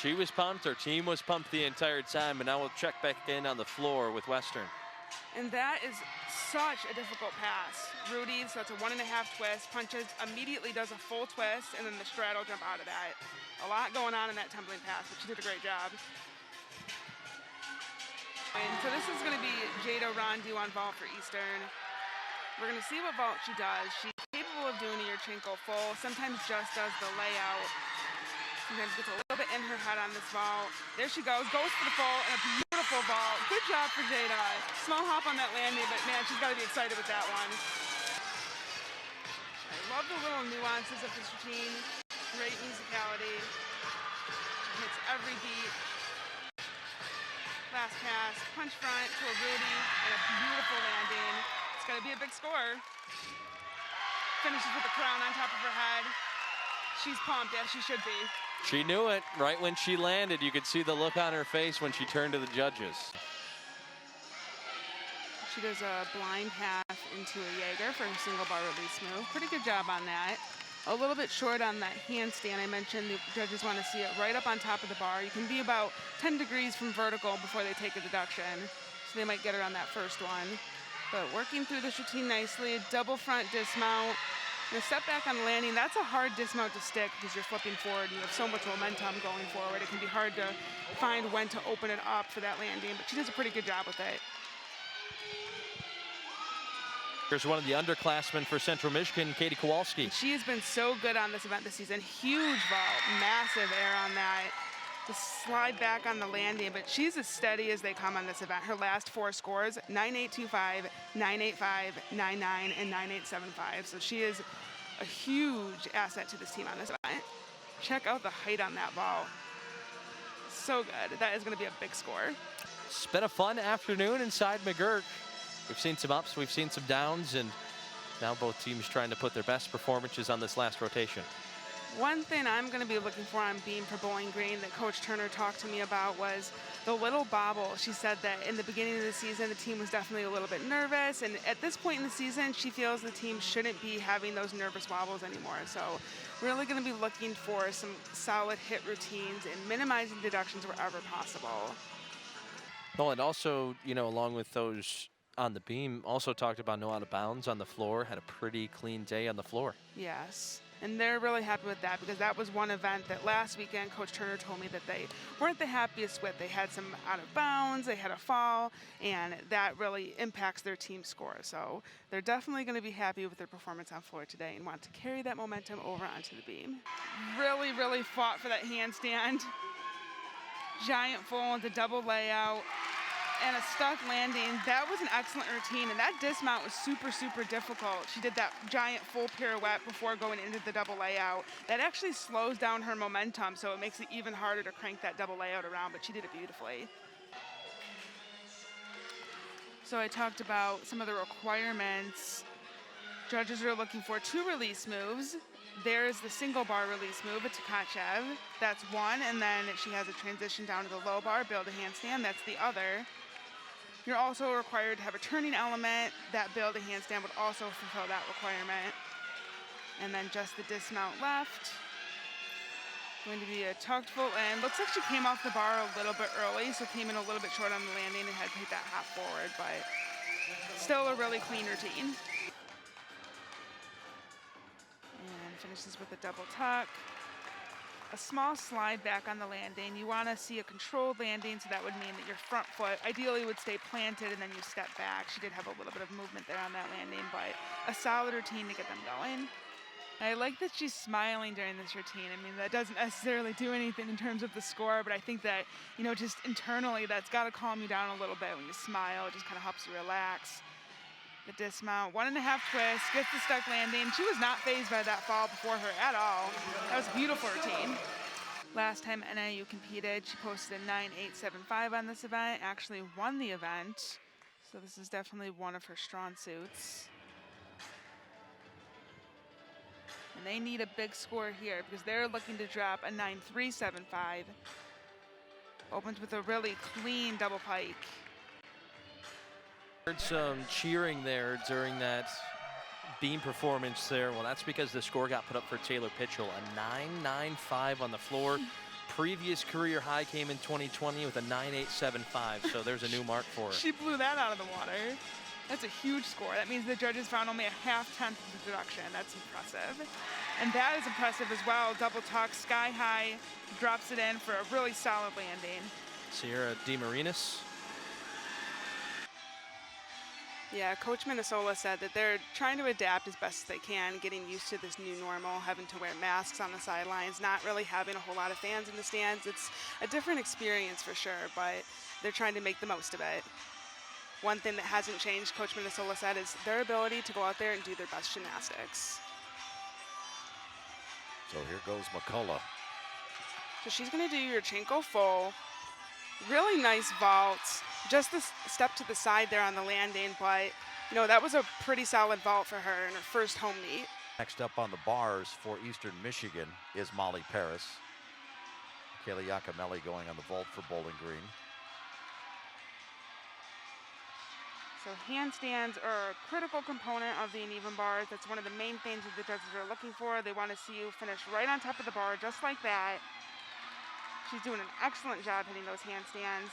She was pumped. Her team was pumped the entire time. And now we'll check back in on the floor with Western. And that is such a difficult pass. Rudy, so it's a 1.5 twist, punches, immediately does a full twist, and then the straddle jump out of that. A lot going on in that tumbling pass, but she did a great job. And so this is going to be Jada Rondu on vault for Eastern. We're going to see what vault she does. She's capable of doing a Yurchenko full, sometimes just does the layout. Sometimes gets a little bit in her head on this vault. There she goes for the full, and a beautiful vault. Good job for Jada. Small hop on that landing, but man, she's got to be excited with that one. I love the little nuances of this routine. Great musicality. She hits every beat. Last pass, punch front to a Rudy, and a beautiful landing. It's going to be a big score. Finishes with the crown on top of her head. She's pumped, as she should be. She knew it. Right when she landed, you could see the look on her face when she turned to the judges. She does a blind half into a Jaeger for her single bar release move. Pretty good job on that. A little bit short on that handstand. I mentioned the judges want to see it right up on top of the bar. You can be about 10 degrees from vertical before they take a deduction. So they might get her on that first one. But working through this routine nicely, double front dismount. And a step back on the landing, that's a hard dismount to stick because you're flipping forward and you have so much momentum going forward. It can be hard to find when to open it up for that landing, but she does a pretty good job with it. Here's one of the underclassmen for Central Michigan, Katie Kowalski. She has been so good on this event this season. Huge vault, massive air on that. Just slide back on the landing, but she's as steady as they come on this event. Her last 4 scores, 9.825, 9.85, 9.9, and 9.875. So she is a huge asset to this team on this event. Check out the height on that vault. So good. That is going to be a big score. It's been a fun afternoon inside McGurk. We've seen some ups, we've seen some downs, and now both teams trying to put their best performances on this last rotation. One thing I'm going to be looking for on beam for Bowling Green that Coach Turner talked to me about was the little bobble. She said that in the beginning of the season, the team was definitely a little bit nervous. And at this point in the season, she feels the team shouldn't be having those nervous wobbles anymore. So really going to be looking for some solid hit routines and minimizing deductions wherever possible. Well, and also, you know, along with those on the beam, also talked about no out of bounds on the floor, had a pretty clean day on the floor. Yes. And they're really happy with that because that was one event that last weekend Coach Turner told me that they weren't the happiest with. They had some out of bounds, they had a fall, and that really impacts their team score. So they're definitely going to be happy with their performance on floor today and want to carry that momentum over onto the beam. Really, really fought for that handstand. Giant full into double layout. And a stuck landing. That was an excellent routine, and that dismount was super, super difficult. She did that giant full pirouette before going into the double layout. That actually slows down her momentum, so it makes it even harder to crank that double layout around, but she did it beautifully. So I talked about some of the requirements. Judges are looking for 2 release moves. There's the single bar release move, a Tkachev. That's one, and then she has a transition down to the low bar, build a handstand. That's the other. You're also required to have a turning element. That build a handstand would also fulfill that requirement. And then just the dismount left. Going to be a tucked full in. Looks like she came off the bar a little bit early, so came in a little bit short on the landing and had to take that hop forward, but still a really clean routine. And finishes with a double tuck. A small slide back on the landing. You want to see a controlled landing, so that would mean that your front foot ideally would stay planted and then you step back. She did have a little bit of movement there on that landing, but a solid routine to get them going. I like that she's smiling during this routine. I mean, that doesn't necessarily do anything in terms of the score, but I think that, you know, just internally, that's got to calm you down a little bit when you smile. It just kind of helps you relax. The dismount, 1.5 twist, gets the stuck landing. She was not fazed by that fall before her at all. That was a beautiful routine. Last time NIU competed, she posted a 9.875 on this event, actually won the event. So this is definitely one of her strong suits. And they need a big score here because they're looking to drop a 9.375. Opens with a really clean double pike. Heard some cheering there during that beam performance there. Well, that's because the score got put up for Taylor Pitchell, a 9.95 on the floor. previous career high came in 2020 with a 9.875, so there's a new mark for her. She blew that out of the water. That's a huge score. That means the judges found only a half-tenth of the deduction. That's impressive. And that is impressive as well. Double tuck, sky high, drops it in for a really solid landing. Sierra DeMarinis. Yeah, Coach Minnesota said that they're trying to adapt as best as they can, getting used to this new normal, having to wear masks on the sidelines, not really having a whole lot of fans in the stands. It's a different experience for sure, but they're trying to make the most of it. One thing that hasn't changed, Coach Minnesota said, is their ability to go out there and do their best gymnastics. So here goes McCullough. So she's going to do your Chinko full. Really nice vault. Just the step to the side there on the landing, but you know, that was a pretty solid vault for her in her first home meet. Next up on the bars for Eastern Michigan is Molly Paris. Kaylee Iacomelli going on the vault for Bowling Green. So handstands are a critical component of the uneven bars. That's one of the main things that the judges are looking for. They want to see you finish right on top of the bar, just like that. She's doing an excellent job hitting those handstands.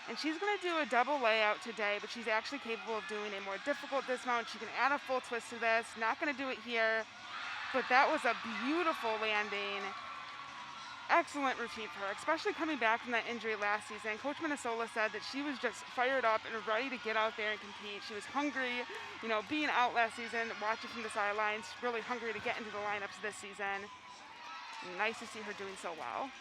And she's going to do a double layout today, but she's actually capable of doing a more difficult dismount. She can add a full twist to this. Not going to do it here, but that was a beautiful landing. Excellent routine for her, especially coming back from that injury last season. Coach Minnesota said that she was just fired up and ready to get out there and compete. She was hungry, you know, being out last season, watching from the sidelines, really hungry to get into the lineups this season. Nice to see her doing so well.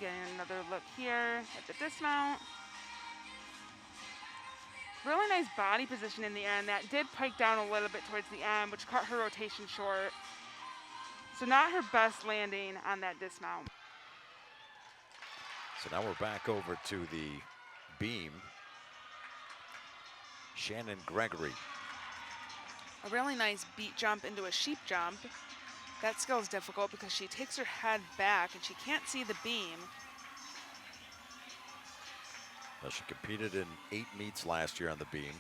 Getting another look here at the dismount. Really nice body position in the air, and that did pike down a little bit towards the end, which cut her rotation short. So not her best landing on that dismount. So now we're back over to the beam. Shannon Gregory. A really nice beat jump into a sheep jump. That skill is difficult because she takes her head back and she can't see the beam. Well, she competed in 8 meets last year on the beam.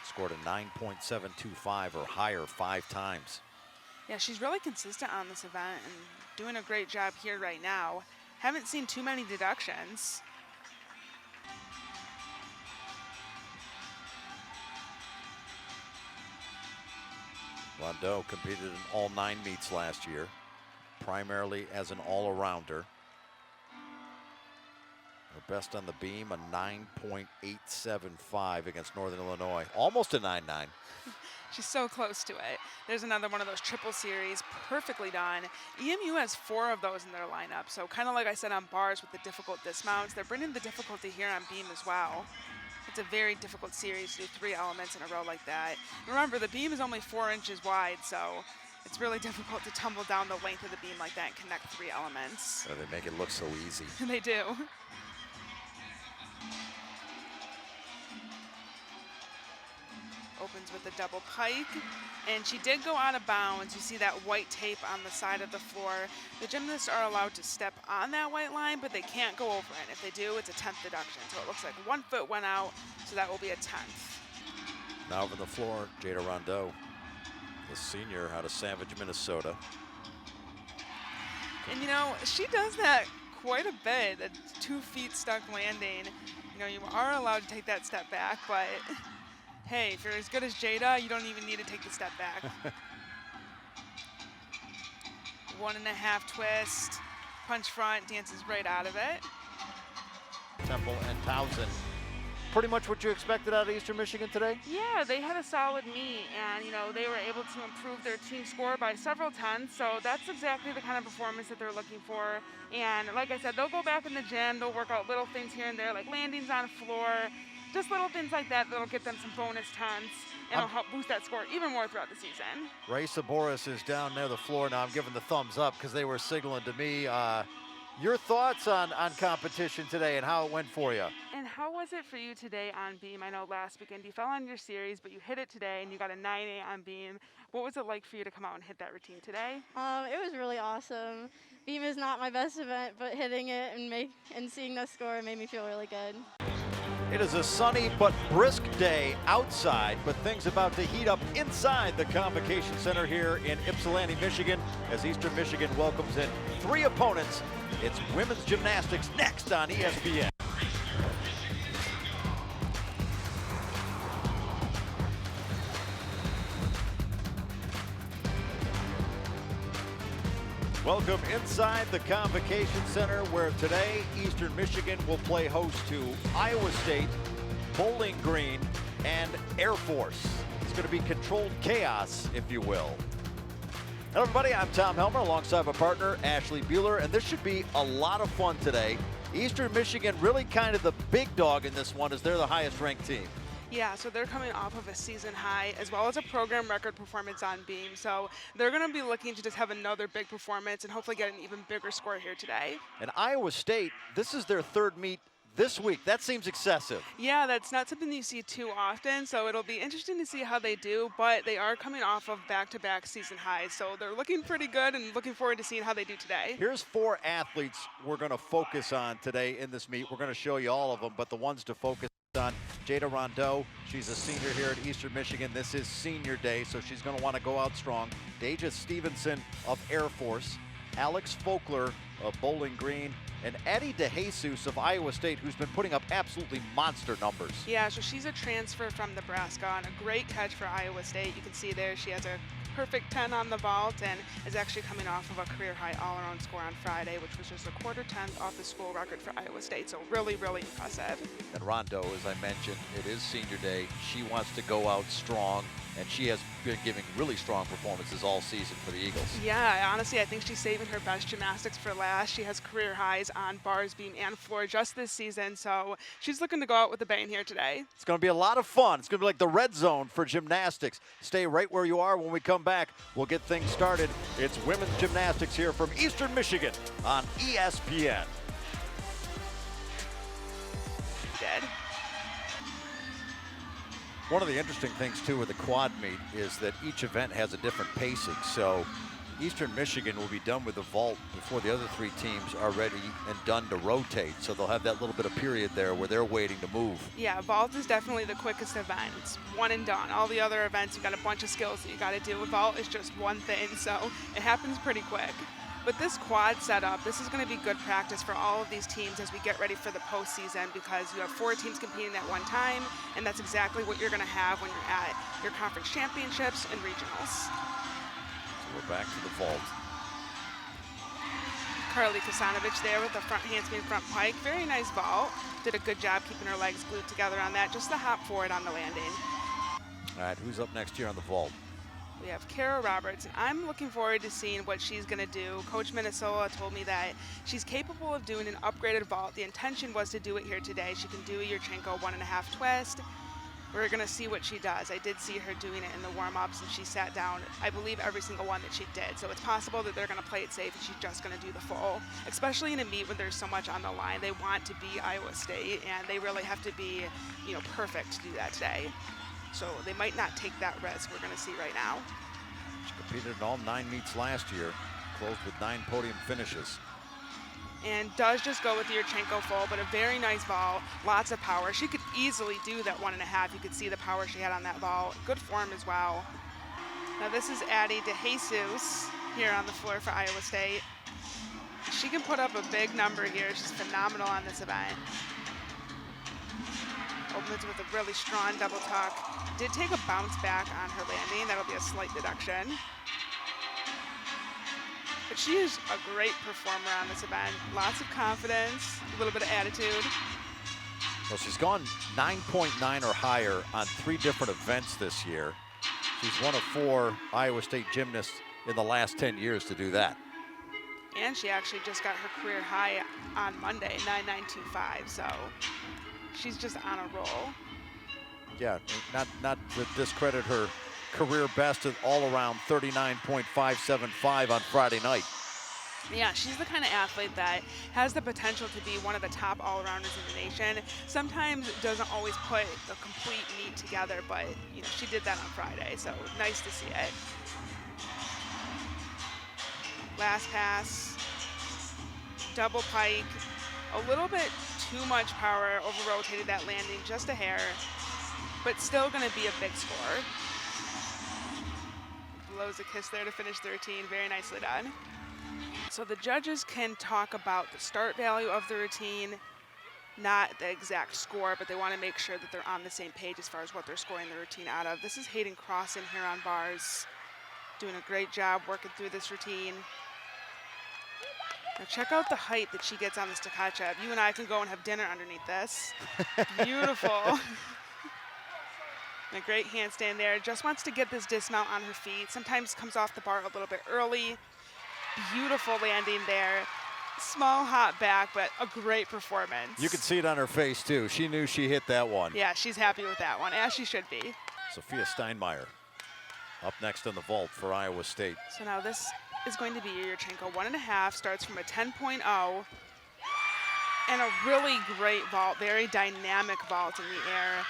Scored a 9.725 or higher 5 times. Yeah, she's really consistent on this event and doing a great job here right now. Haven't seen too many deductions. Rondeau competed in all 9 meets last year, primarily as an all-arounder. Her best on the beam, a 9.875 against Northern Illinois. Almost a 9.9. She's so close to it. There's another one of those triple series, perfectly done. EMU has 4 of those in their lineup, so kind of like I said on bars with the difficult dismounts, they're bringing the difficulty here on beam as well. It's a very difficult series to do 3 elements in a row like that. Remember, the beam is only 4 inches wide, so it's really difficult to tumble down the length of the beam like that and connect 3 elements. They make it look so easy. They do. Opens with a double pike, and she did go out of bounds. You see that white tape on the side of the floor. The gymnasts are allowed to step on that white line, but they can't go over it. If they do, it's a 10th deduction. So it looks like 1 foot went out, so that will be a 10th. Now over the floor, Jada Rondeau, the senior out of Savage, Minnesota. And you know, she does that quite a bit, a 2 feet stuck landing. You know, you are allowed to take that step back, but hey, if you're as good as Jada, you don't even need to take the step back. 1.5 twist, punch front, dances right out of it. Temple and Townsend. Pretty much what you expected out of Eastern Michigan today? Yeah, they had a solid meet, and you know, they were able to improve their team score by several tenths, so that's exactly the kind of performance that they're looking for. And like I said, they'll go back in the gym, they'll work out little things here and there, like landings on floor, just little things like that that'll get them some bonus tenths, and it'll help boost that score even more throughout the season. Raisa Boris is down near the floor now. I'm giving the thumbs up because they were signaling to me. Your thoughts on competition today and how it went for you? And how was it for you today on beam? I know last weekend you fell on your series, but you hit it today and you got a 9.8 on beam. What was it like for you to come out and hit that routine today? It was really awesome. Beam is not my best event, but hitting it and seeing the score made me feel really good. It is a sunny but brisk day outside, but things about to heat up inside the Convocation Center here in Ypsilanti, Michigan, as Eastern Michigan welcomes in 3 opponents. It's women's gymnastics next on ESPN. Welcome inside the Convocation Center, where today Eastern Michigan will play host to Iowa State, Bowling Green, and Air Force. It's going to be controlled chaos, if you will. Hello everybody, I'm Tom Helmer alongside my partner Ashley Bueller, and this should be a lot of fun today. Eastern Michigan really kind of the big dog in this one, as they're the highest ranked team. Yeah, so they're coming off of a season high as well as a program record performance on beam. So they're going to be looking to just have another big performance and hopefully get an even bigger score here today. And Iowa State, this is their 3rd meet this week. That seems excessive. Yeah, that's not something you see too often, so it'll be interesting to see how they do, but they are coming off of back-to-back season highs, so they're looking pretty good and looking forward to seeing how they do today. Here's 4 athletes we're going to focus on today in this meet. We're going to show you all of them, but the ones to focus on: Jada Rondeau, she's a senior here at Eastern Michigan. This is senior day, so she's going to want to go out strong. Deja Stevenson of Air Force, Alex Folkler of Bowling Green, and Addie DeJesus of Iowa State, who's been putting up absolutely monster numbers. Yeah, so she's a transfer from Nebraska on a great catch for Iowa State. You can see there she has a perfect 10 on the vault and is actually coming off of a career high all-around score on Friday, which was just a quarter 10th off the school record for Iowa State. So really, really impressive. And Rondeau, as I mentioned, it is senior day. She wants to go out strong, and she has been giving really strong performances all season for the Eagles. Yeah, honestly, I think she's saving her best gymnastics for last. She has career highs on bars, beam, and floor just this season, so she's looking to go out with a bang here today. It's going to be a lot of fun. It's going to be like the red zone for gymnastics. Stay right where you are. When we come back, we'll get things started. It's women's gymnastics here from Eastern Michigan on ESPN. Dead. One of the interesting things, too, with the quad meet is that each event has a different pacing. So Eastern Michigan will be done with the vault before the other 3 teams are ready and done to rotate. So they'll have that little bit of period there where they're waiting to move. Yeah, vault is definitely the quickest event. It's one and done. All the other events, you've got a bunch of skills that you got to do. Vault is just one thing, so it happens pretty quick. With this quad setup, this is going to be good practice for all of these teams as we get ready for the postseason, because you have 4 teams competing at one time, and that's exactly what you're going to have when you're at your conference championships and regionals. So we're back to the vault. Carly Kasanovich there with the front handspring front pike. Very nice vault. Did a good job keeping her legs glued together on that. Just the hop forward on the landing. All right, who's up next here on the vault? We have Kara Roberts, and I'm looking forward to seeing what she's going to do. Coach Minnesota told me that she's capable of doing an upgraded vault. The intention was to do it here today. She can do a Yurchenko 1.5 twist. We're going to see what she does. I did see her doing it in the warm-ups, and she sat down, I believe, every single one that she did. So it's possible that they're going to play it safe, and she's just going to do the full, especially in a meet when there's so much on the line. They want to be Iowa State, and they really have to be, perfect to do that today. So they might not take that risk. We're going to see right now. She competed in all 9 meets last year, closed with 9 podium finishes. And does just go with the Yurchenko full, but a very nice vault, lots of power. She could easily do that 1.5. You could see the power she had on that vault. Good form as well. Now this is Addie DeJesus here on the floor for Iowa State. She can put up a big number here. She's phenomenal on this event. Opens with a really strong double tuck. Did take a bounce back on her landing. That'll be a slight deduction. But she is a great performer on this event. Lots of confidence, a little bit of attitude. Well, she's gone 9.9 or higher on 3 different events this year. She's one of 4 Iowa State gymnasts in the last 10 years to do that. And she actually just got her career high on Monday, 9.925. So she's just on a roll. Yeah, not to discredit her career best at all around 39.575 on Friday night. Yeah, she's the kind of athlete that has the potential to be one of the top all-arounders in the nation. Sometimes doesn't always put the complete meet together, but she did that on Friday, so nice to see it. Last pass, double pike, a little bit too much power, over-rotated that landing just a hair, but still going to be a big score. Blows a kiss there to finish the routine. Very nicely done. So the judges can talk about the start value of the routine, not the exact score, but they want to make sure that they're on the same page as far as what they're scoring the routine out of. This is Hayden Crossan here on bars, doing a great job working through this routine. Now check out the height that she gets on this Tkachev. You and I can go and have dinner underneath this. Beautiful. And a great handstand there. Just wants to get this dismount on her feet. Sometimes comes off the bar a little bit early. Beautiful landing there. Small hop back, but a great performance. You can see it on her face, too. She knew she hit that one. Yeah, she's happy with that one, as she should be. Sophia Steinmeier up next in the vault for Iowa State. So now this is going to be Yurchenko 1.5, starts from a 10.0. And a really great vault, very dynamic vault in the air.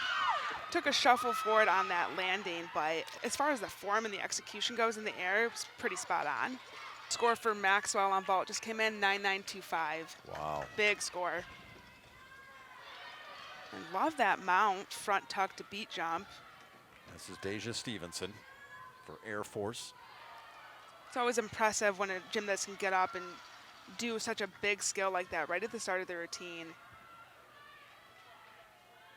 Took a shuffle forward on that landing, but as far as the form and the execution goes in the air, it was pretty spot on. Score for Maxwell on vault just came in 9.925. Wow. Big score. And love that mount, front tuck to beat jump. This is Deja Stevenson for Air Force. It's always impressive when a gymnast can get up and do such a big skill like that right at the start of the routine.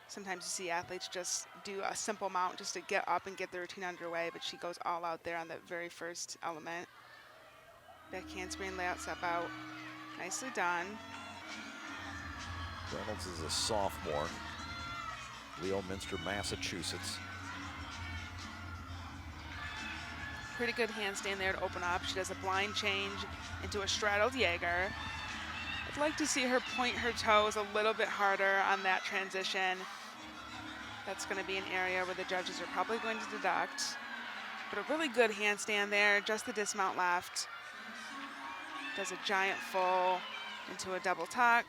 Sometimes you see athletes just do a simple mount just to get up and get the routine underway, but she goes all out there on that very first element. Back handspring, layout, step out. Nicely done. Reynolds is a sophomore. Leominster, Massachusetts. Pretty good handstand there to open up. She does a blind change into a straddled Jaeger. I'd like to see her point her toes a little bit harder on that transition. That's going to be an area where the judges are probably going to deduct. But a really good handstand there, just the dismount left. Does a giant full into a double tuck.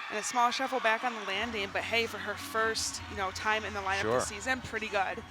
And a small shuffle back on the landing, but hey, for her first, time in the lineup this season, pretty good.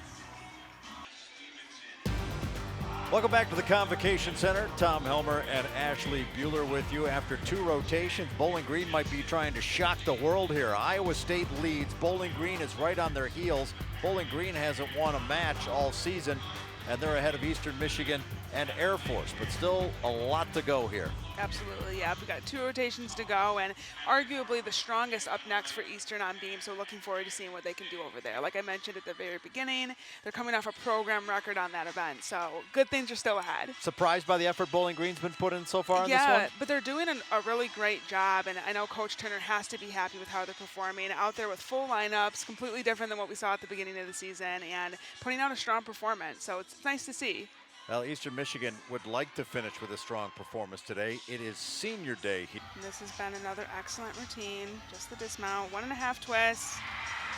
Welcome back to the Convocation Center. Tom Helmer and Ashley Bueller with you. After 2 rotations, Bowling Green might be trying to shock the world here. Iowa State leads. Bowling Green is right on their heels. Bowling Green hasn't won a match all season, and they're ahead of Eastern Michigan and Air Force, but still a lot to go here. Absolutely, yeah. We've got 2 rotations to go, and arguably the strongest up next for Eastern on beam, so looking forward to seeing what they can do over there. Like I mentioned at the very beginning, they're coming off a program record on that event, so good things are still ahead. Surprised by the effort Bowling Green's been put in so far in this one? Yeah, but they're doing a really great job, and I know Coach Turner has to be happy with how they're performing. Out there with full lineups, completely different than what we saw at the beginning of the season, and putting out a strong performance, so it's nice to see. Well, Eastern Michigan would like to finish with a strong performance today. It is senior day. And this has been another excellent routine. Just the dismount, 1.5 twists,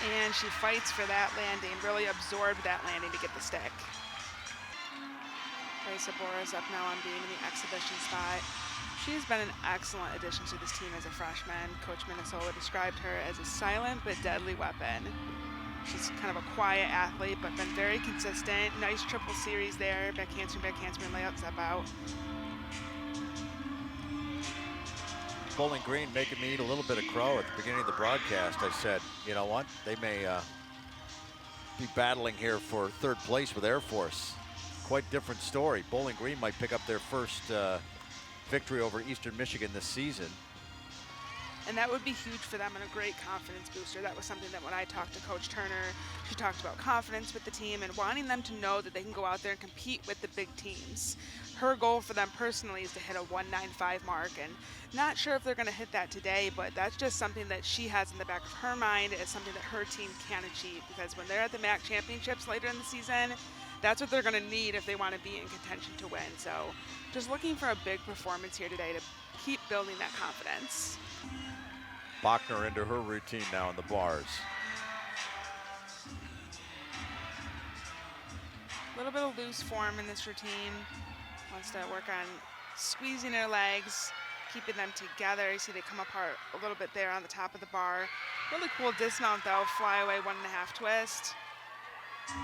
and she fights for that landing, really absorbed that landing to get the stick. Raisa Bora's up now on beam in the exhibition spot. She has been an excellent addition to this team as a freshman. Coach Minnesota described her as a silent but deadly weapon. She's kind of a quiet athlete, but been very consistent. Nice triple series there. Back handspring, layout, step out. Bowling Green making me eat a little bit of crow at the beginning of the broadcast. I said, you know what? They may be battling here for 3rd place with Air Force. Quite different story. Bowling Green might pick up their first victory over Eastern Michigan this season. And that would be huge for them and a great confidence booster. That was something that when I talked to Coach Turner, she talked about confidence with the team and wanting them to know that they can go out there and compete with the big teams. Her goal for them personally is to hit a 195 mark, and not sure if they're going to hit that today, but that's just something that she has in the back of her mind as something that her team can achieve, because when they're at the MAC championships later in the season, that's what they're going to need if they want to be in contention to win. So just looking for a big performance here today to keep building that confidence. Bachner into her routine now in the bars. A little bit of loose form in this routine. Wants to work on squeezing her legs, keeping them together. You see they come apart a little bit there on the top of the bar. Really cool dismount though, fly away 1.5 twist.